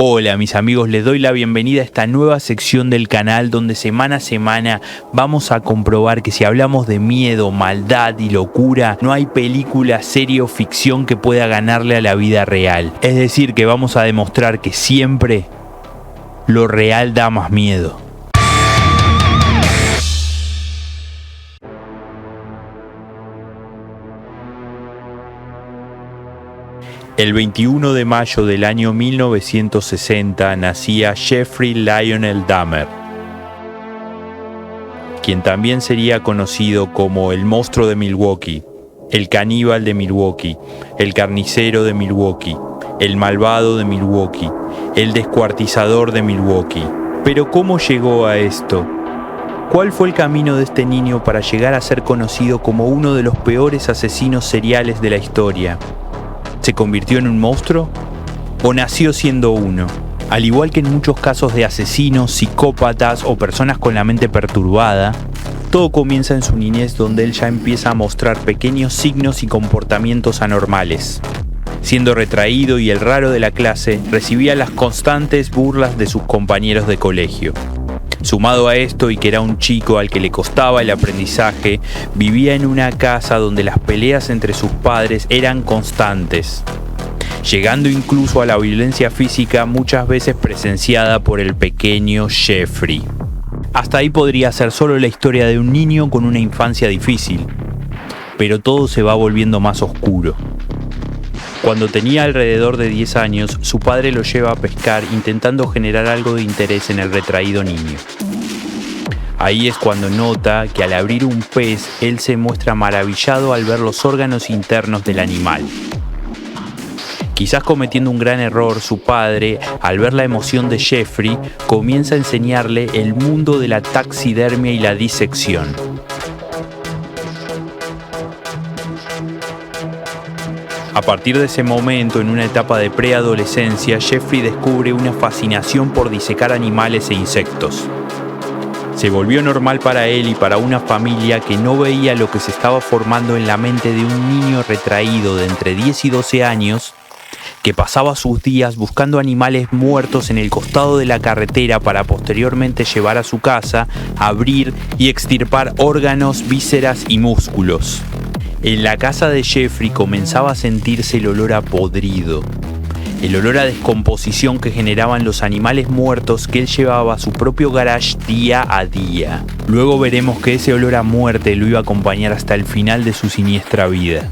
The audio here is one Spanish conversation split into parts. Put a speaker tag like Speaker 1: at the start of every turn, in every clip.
Speaker 1: Hola mis amigos, les doy la bienvenida a esta nueva sección del canal donde semana a semana vamos a comprobar que si hablamos de miedo, maldad y locura, no hay película, serie o ficción que pueda ganarle a la vida real. Es decir, que vamos a demostrar que siempre lo real da más miedo. El 21 de mayo del año 1960 nacía Jeffrey Lionel Dahmer, quien también sería conocido como el monstruo de Milwaukee, el caníbal de Milwaukee, el carnicero de Milwaukee, el malvado de Milwaukee, el descuartizador de Milwaukee. Pero ¿cómo llegó a esto? ¿Cuál fue el camino de este niño para llegar a ser conocido como uno de los peores asesinos seriales de la historia? ¿Se convirtió en un monstruo? ¿O nació siendo uno? Al igual que en muchos casos de asesinos, psicópatas o personas con la mente perturbada, todo comienza en su niñez, donde él ya empieza a mostrar pequeños signos y comportamientos anormales. Siendo retraído y el raro de la clase, recibía las constantes burlas de sus compañeros de colegio. Sumado a esto y que era un chico al que le costaba el aprendizaje, vivía en una casa donde las peleas entre sus padres eran constantes, llegando incluso a la violencia física muchas veces presenciada por el pequeño Jeffrey. Hasta ahí podría ser solo la historia de un niño con una infancia difícil, pero todo se va volviendo más oscuro. Cuando tenía alrededor de 10 años, su padre lo lleva a pescar intentando generar algo de interés en el retraído niño. Ahí es cuando nota que al abrir un pez, él se muestra maravillado al ver los órganos internos del animal. Quizás cometiendo un gran error, su padre, al ver la emoción de Jeffrey, comienza a enseñarle el mundo de la taxidermia y la disección. A partir de ese momento, en una etapa de preadolescencia, Jeffrey descubre una fascinación por disecar animales e insectos. Se volvió normal para él y para una familia que no veía lo que se estaba formando en la mente de un niño retraído de entre 10 y 12 años que pasaba sus días buscando animales muertos en el costado de la carretera para posteriormente llevar a su casa, abrir y extirpar órganos, vísceras y músculos. En la casa de Jeffrey comenzaba a sentirse el olor a podrido, el olor a descomposición que generaban los animales muertos que él llevaba a su propio garage día a día. Luego veremos que ese olor a muerte lo iba a acompañar hasta el final de su siniestra vida.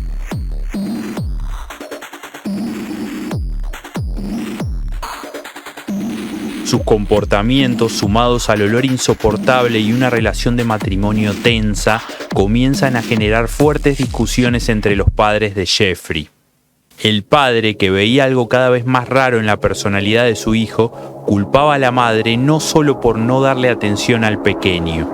Speaker 1: Sus comportamientos, sumados al olor insoportable y una relación de matrimonio tensa, comienzan a generar fuertes discusiones entre los padres de Jeffrey. El padre, que veía algo cada vez más raro en la personalidad de su hijo, culpaba a la madre no solo por no darle atención al pequeño.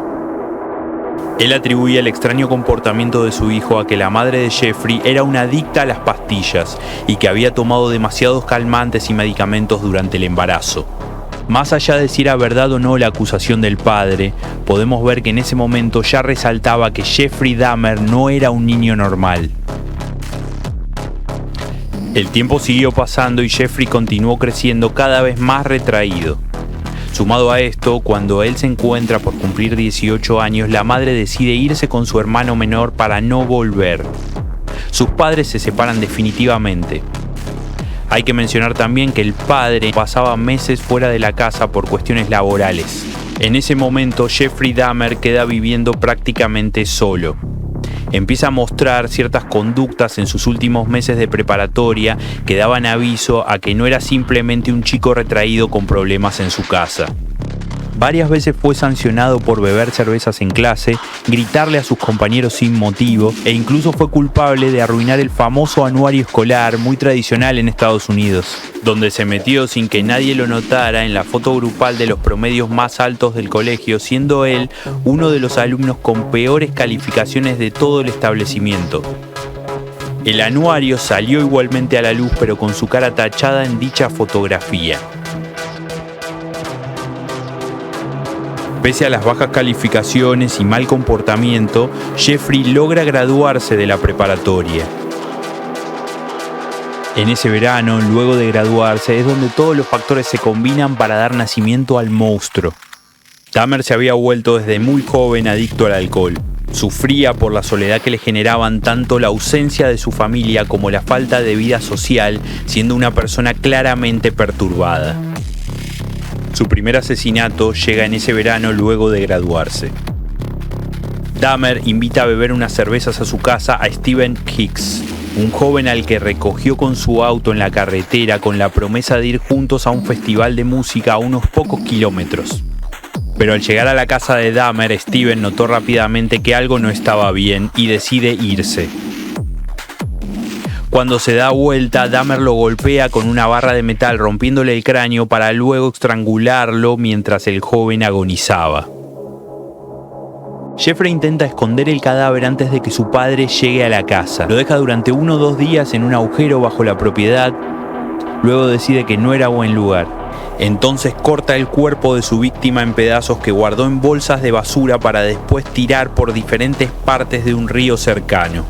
Speaker 1: Él atribuía el extraño comportamiento de su hijo a que la madre de Jeffrey era una adicta a las pastillas y que había tomado demasiados calmantes y medicamentos durante el embarazo. Más allá de si era verdad o no la acusación del padre, podemos ver que en ese momento ya resaltaba que Jeffrey Dahmer no era un niño normal. El tiempo siguió pasando y Jeffrey continuó creciendo cada vez más retraído. Sumado a esto, cuando él se encuentra por cumplir 18 años, la madre decide irse con su hermano menor para no volver. Sus padres se separan definitivamente. Hay que mencionar también que el padre pasaba meses fuera de la casa por cuestiones laborales. En ese momento, Jeffrey Dahmer queda viviendo prácticamente solo. Empieza a mostrar ciertas conductas en sus últimos meses de preparatoria que daban aviso a que no era simplemente un chico retraído con problemas en su casa. Varias veces fue sancionado por beber cervezas en clase, gritarle a sus compañeros sin motivo e incluso fue culpable de arruinar el famoso anuario escolar muy tradicional en Estados Unidos, donde se metió sin que nadie lo notara en la foto grupal de los promedios más altos del colegio, siendo él uno de los alumnos con peores calificaciones de todo el establecimiento. El anuario salió igualmente a la luz, pero con su cara tachada en dicha fotografía. Pese a las bajas calificaciones y mal comportamiento, Jeffrey logra graduarse de la preparatoria. En ese verano, luego de graduarse, es donde todos los factores se combinan para dar nacimiento al monstruo. Dahmer se había vuelto desde muy joven adicto al alcohol. Sufría por la soledad que le generaban tanto la ausencia de su familia como la falta de vida social, siendo una persona claramente perturbada. Su primer asesinato llega en ese verano luego de graduarse. Dahmer invita a beber unas cervezas a su casa a Steven Hicks, un joven al que recogió con su auto en la carretera con la promesa de ir juntos a un festival de música a unos pocos kilómetros. Pero al llegar a la casa de Dahmer, Steven notó rápidamente que algo no estaba bien y decide irse. Cuando se da vuelta, Dahmer lo golpea con una barra de metal rompiéndole el cráneo para luego estrangularlo mientras el joven agonizaba. Jeffrey intenta esconder el cadáver antes de que su padre llegue a la casa. Lo deja durante 1 o 2 días en un agujero bajo la propiedad. Luego decide que no era buen lugar. Entonces corta el cuerpo de su víctima en pedazos que guardó en bolsas de basura para después tirar por diferentes partes de un río cercano.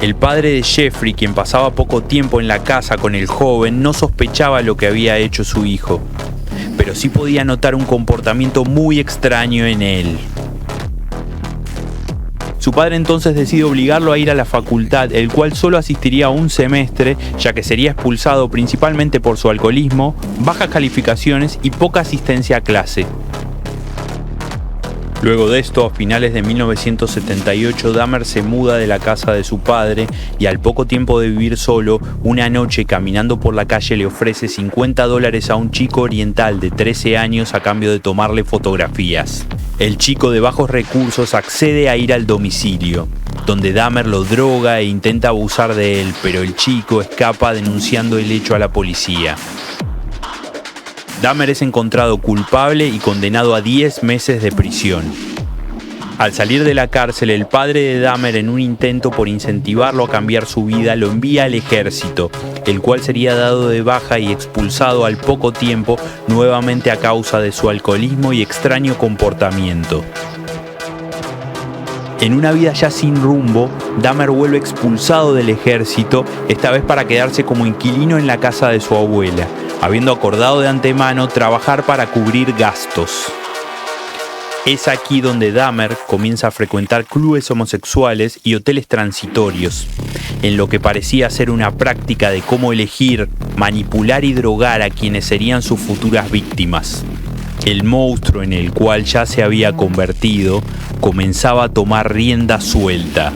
Speaker 1: El padre de Jeffrey, quien pasaba poco tiempo en la casa con el joven, no sospechaba lo que había hecho su hijo, pero sí podía notar un comportamiento muy extraño en él. Su padre entonces decide obligarlo a ir a la facultad, el cual solo asistiría a un semestre, ya que sería expulsado principalmente por su alcoholismo, bajas calificaciones y poca asistencia a clase. Luego de esto, a finales de 1978, Dahmer se muda de la casa de su padre y al poco tiempo de vivir solo, una noche caminando por la calle le ofrece $50 a un chico oriental de 13 años a cambio de tomarle fotografías. El chico de bajos recursos accede a ir al domicilio, donde Dahmer lo droga e intenta abusar de él, pero el chico escapa denunciando el hecho a la policía. Dahmer es encontrado culpable y condenado a 10 meses de prisión. Al salir de la cárcel, el padre de Dahmer, en un intento por incentivarlo a cambiar su vida, lo envía al ejército, el cual sería dado de baja y expulsado al poco tiempo, nuevamente a causa de su alcoholismo y extraño comportamiento. En una vida ya sin rumbo, Dahmer vuelve expulsado del ejército, esta vez para quedarse como inquilino en la casa de su abuela, habiendo acordado de antemano trabajar para cubrir gastos. Es aquí donde Dahmer comienza a frecuentar clubes homosexuales y hoteles transitorios, en lo que parecía ser una práctica de cómo elegir, manipular y drogar a quienes serían sus futuras víctimas. El monstruo en el cual ya se había convertido comenzaba a tomar rienda suelta.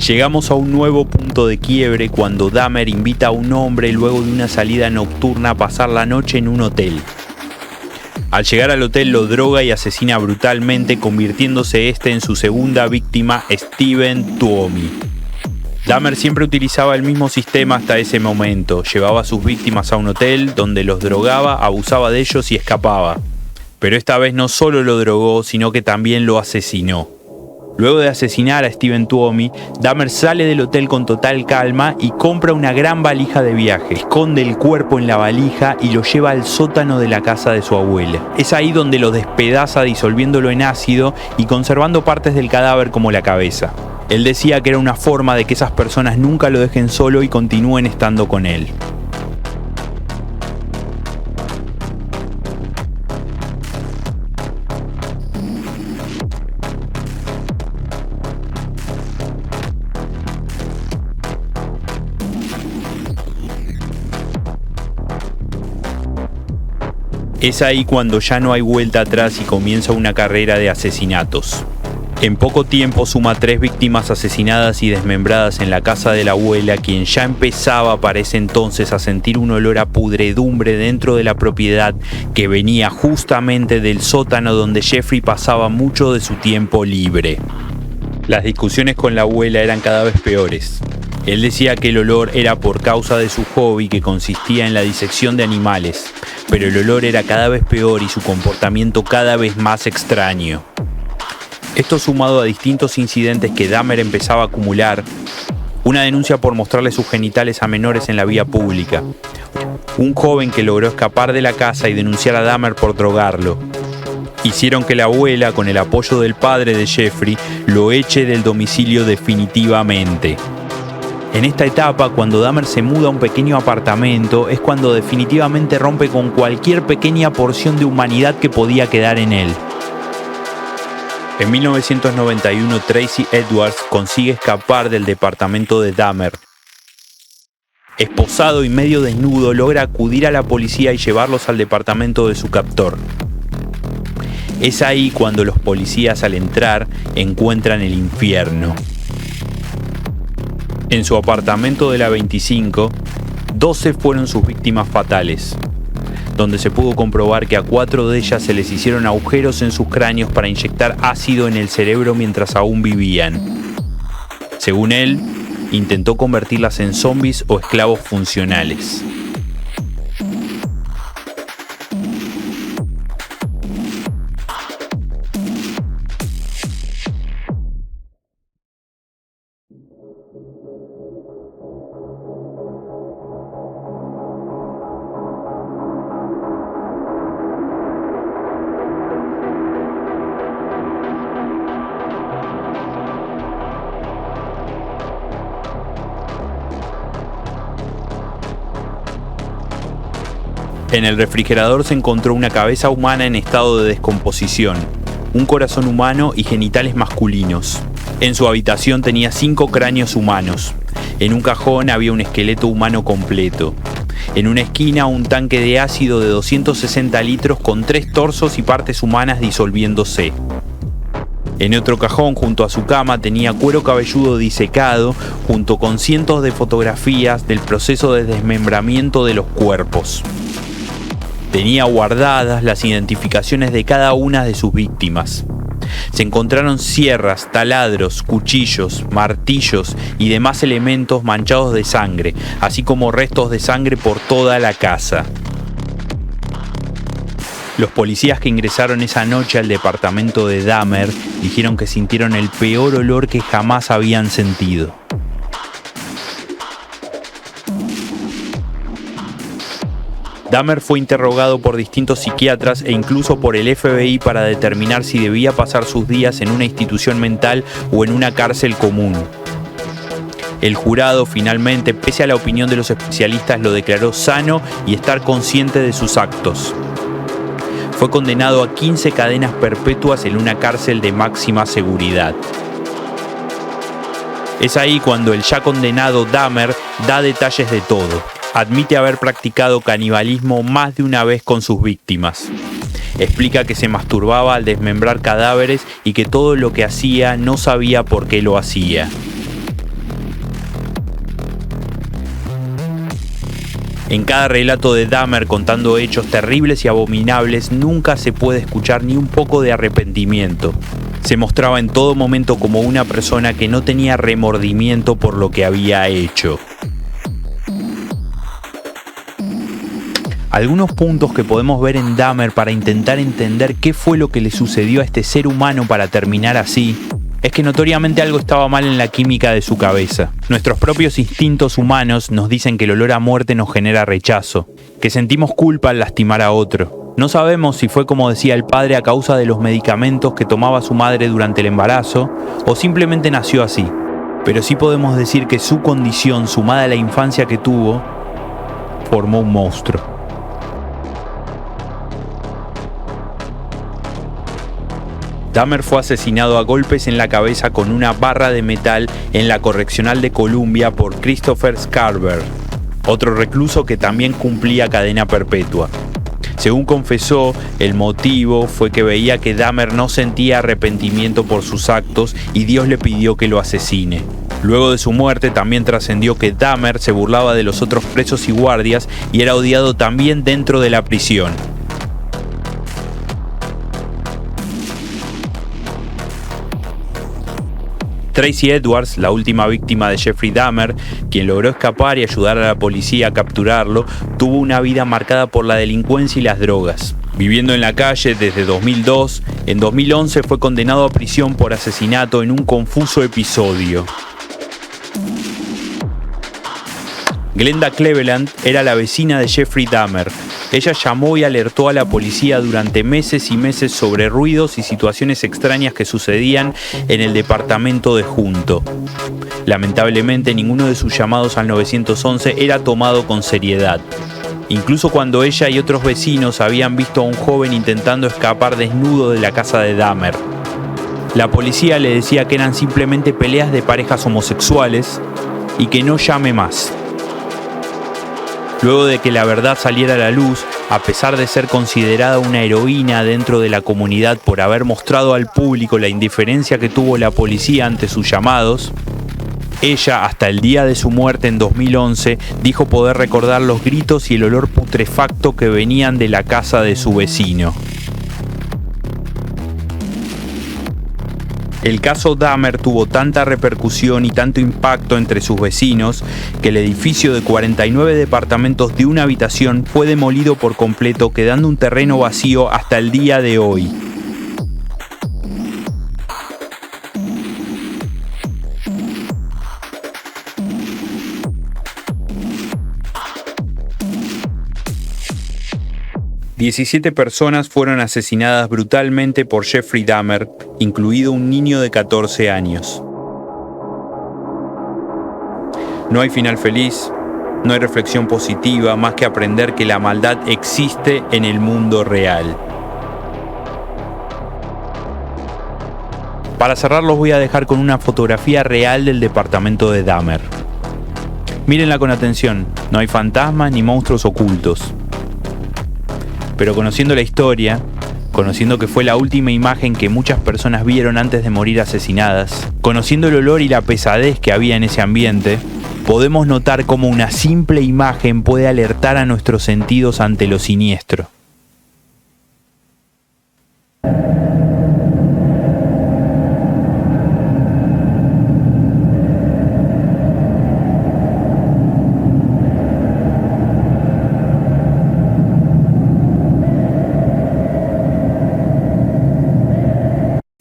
Speaker 1: Llegamos a un nuevo punto de quiebre cuando Dahmer invita a un hombre luego de una salida nocturna a pasar la noche en un hotel. Al llegar al hotel lo droga y asesina brutalmente, convirtiéndose en su segunda víctima, Steven Tuomi. Dahmer siempre utilizaba el mismo sistema hasta ese momento. Llevaba a sus víctimas a un hotel donde los drogaba, abusaba de ellos y escapaba. Pero esta vez no solo lo drogó, sino que también lo asesinó. Luego de asesinar a Steven Tuomi, Dahmer sale del hotel con total calma y compra una gran valija de viaje. Esconde el cuerpo en la valija y lo lleva al sótano de la casa de su abuela. Es ahí donde lo despedaza disolviéndolo en ácido y conservando partes del cadáver como la cabeza. Él decía que era una forma de que esas personas nunca lo dejen solo y continúen estando con él. Es ahí cuando ya no hay vuelta atrás y comienza una carrera de asesinatos. En poco tiempo suma 3 víctimas asesinadas y desmembradas en la casa de la abuela, quien ya empezaba para ese entonces a sentir un olor a pudredumbre dentro de la propiedad que venía justamente del sótano donde Jeffrey pasaba mucho de su tiempo libre. Las discusiones con la abuela eran cada vez peores. Él decía que el olor era por causa de su hobby que consistía en la disección de animales, pero el olor era cada vez peor y su comportamiento cada vez más extraño. Esto sumado a distintos incidentes que Dahmer empezaba a acumular, una denuncia por mostrarle sus genitales a menores en la vía pública, un joven que logró escapar de la casa y denunciar a Dahmer por drogarlo, hicieron que la abuela, con el apoyo del padre de Jeffrey, lo eche del domicilio definitivamente. En esta etapa, cuando Dahmer se muda a un pequeño apartamento, es cuando definitivamente rompe con cualquier pequeña porción de humanidad que podía quedar en él. En 1991, Tracy Edwards consigue escapar del departamento de Dahmer. Esposado y medio desnudo, logra acudir a la policía y llevarlos al departamento de su captor. Es ahí cuando los policías, al entrar, encuentran el infierno. En su apartamento de la 25, 12 fueron sus víctimas fatales, donde se pudo comprobar que a 4 de ellas se les hicieron agujeros en sus cráneos para inyectar ácido en el cerebro mientras aún vivían. Según él, intentó convertirlas en zombies o esclavos funcionales. En el refrigerador se encontró una cabeza humana en estado de descomposición, un corazón humano y genitales masculinos. En su habitación tenía 5 cráneos humanos. En un cajón había un esqueleto humano completo. En una esquina un tanque de ácido de 260 litros con 3 torsos y partes humanas disolviéndose. En otro cajón, junto a su cama, tenía cuero cabelludo disecado, junto con cientos de fotografías del proceso de desmembramiento de los cuerpos. Tenía guardadas las identificaciones de cada una de sus víctimas. Se encontraron sierras, taladros, cuchillos, martillos y demás elementos manchados de sangre, así como restos de sangre por toda la casa. Los policías que ingresaron esa noche al departamento de Dahmer dijeron que sintieron el peor olor que jamás habían sentido. Dahmer fue interrogado por distintos psiquiatras e incluso por el FBI para determinar si debía pasar sus días en una institución mental o en una cárcel común. El jurado finalmente, pese a la opinión de los especialistas, lo declaró sano y estar consciente de sus actos. Fue condenado a 15 cadenas perpetuas en una cárcel de máxima seguridad. Es ahí cuando el ya condenado Dahmer da detalles de todo. Admite haber practicado canibalismo más de una vez con sus víctimas. Explica que se masturbaba al desmembrar cadáveres y que todo lo que hacía no sabía por qué lo hacía. En cada relato de Dahmer contando hechos terribles y abominables, nunca se puede escuchar ni un poco de arrepentimiento. Se mostraba en todo momento como una persona que no tenía remordimiento por lo que había hecho. Algunos puntos que podemos ver en Dahmer para intentar entender qué fue lo que le sucedió a este ser humano para terminar así, es que notoriamente algo estaba mal en la química de su cabeza. Nuestros propios instintos humanos nos dicen que el olor a muerte nos genera rechazo, que sentimos culpa al lastimar a otro. No sabemos si fue, como decía el padre, a causa de los medicamentos que tomaba su madre durante el embarazo, o simplemente nació así. Pero sí podemos decir que su condición, sumada a la infancia que tuvo, formó un monstruo. Dahmer fue asesinado a golpes en la cabeza con una barra de metal en la Correccional de Columbia por Christopher Scarver, otro recluso que también cumplía cadena perpetua. Según confesó, el motivo fue que veía que Dahmer no sentía arrepentimiento por sus actos y Dios le pidió que lo asesine. Luego de su muerte también trascendió que Dahmer se burlaba de los otros presos y guardias y era odiado también dentro de la prisión. Tracy Edwards, la última víctima de Jeffrey Dahmer, quien logró escapar y ayudar a la policía a capturarlo, tuvo una vida marcada por la delincuencia y las drogas. Viviendo en la calle desde 2002, en 2011 fue condenado a prisión por asesinato en un confuso episodio. Glenda Cleveland era la vecina de Jeffrey Dahmer. Ella llamó y alertó a la policía durante meses y meses sobre ruidos y situaciones extrañas que sucedían en el departamento de junto. Lamentablemente, ninguno de sus llamados al 911 era tomado con seriedad. Incluso cuando ella y otros vecinos habían visto a un joven intentando escapar desnudo de la casa de Dahmer. La policía le decía que eran simplemente peleas de parejas homosexuales y que no llame más. Luego de que la verdad saliera a la luz, a pesar de ser considerada una heroína dentro de la comunidad por haber mostrado al público la indiferencia que tuvo la policía ante sus llamados, ella, hasta el día de su muerte en 2011, dijo poder recordar los gritos y el olor putrefacto que venían de la casa de su vecino. El caso Dahmer tuvo tanta repercusión y tanto impacto entre sus vecinos que el edificio de 49 departamentos de una habitación fue demolido por completo, quedando un terreno vacío hasta el día de hoy. ...17 personas fueron asesinadas brutalmente por Jeffrey Dahmer, incluido un niño de 14 años. No hay final feliz, no hay reflexión positiva más que aprender que la maldad existe en el mundo real. Para cerrar los voy a dejar con una fotografía real del departamento de Dahmer. Mírenla con atención, no hay fantasmas ni monstruos ocultos. Pero conociendo la historia, conociendo que fue la última imagen que muchas personas vieron antes de morir asesinadas, conociendo el olor y la pesadez que había en ese ambiente, podemos notar cómo una simple imagen puede alertar a nuestros sentidos ante lo siniestro.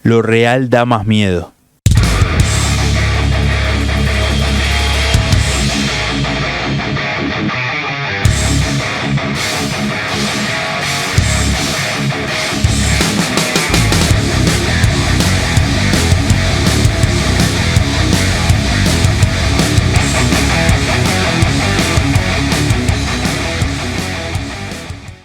Speaker 1: Lo real da más miedo.